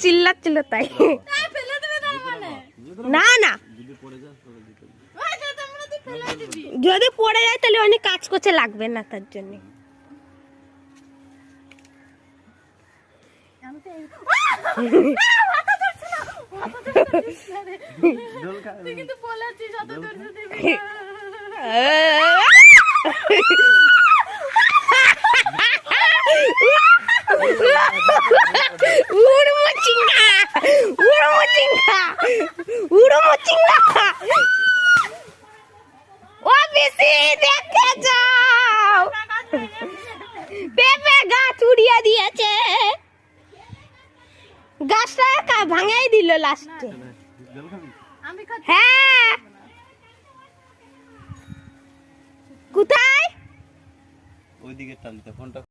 চিল্লাচ্ছিল তাই না না যদি পড়ে যায় তাহলে অনেক কাজ করতে লাগবে না তার জন্য গাছটা ভাঙাই দিল লাস্টে হ্যাঁ কোথায় ওইদিকে টানতে ফোনটা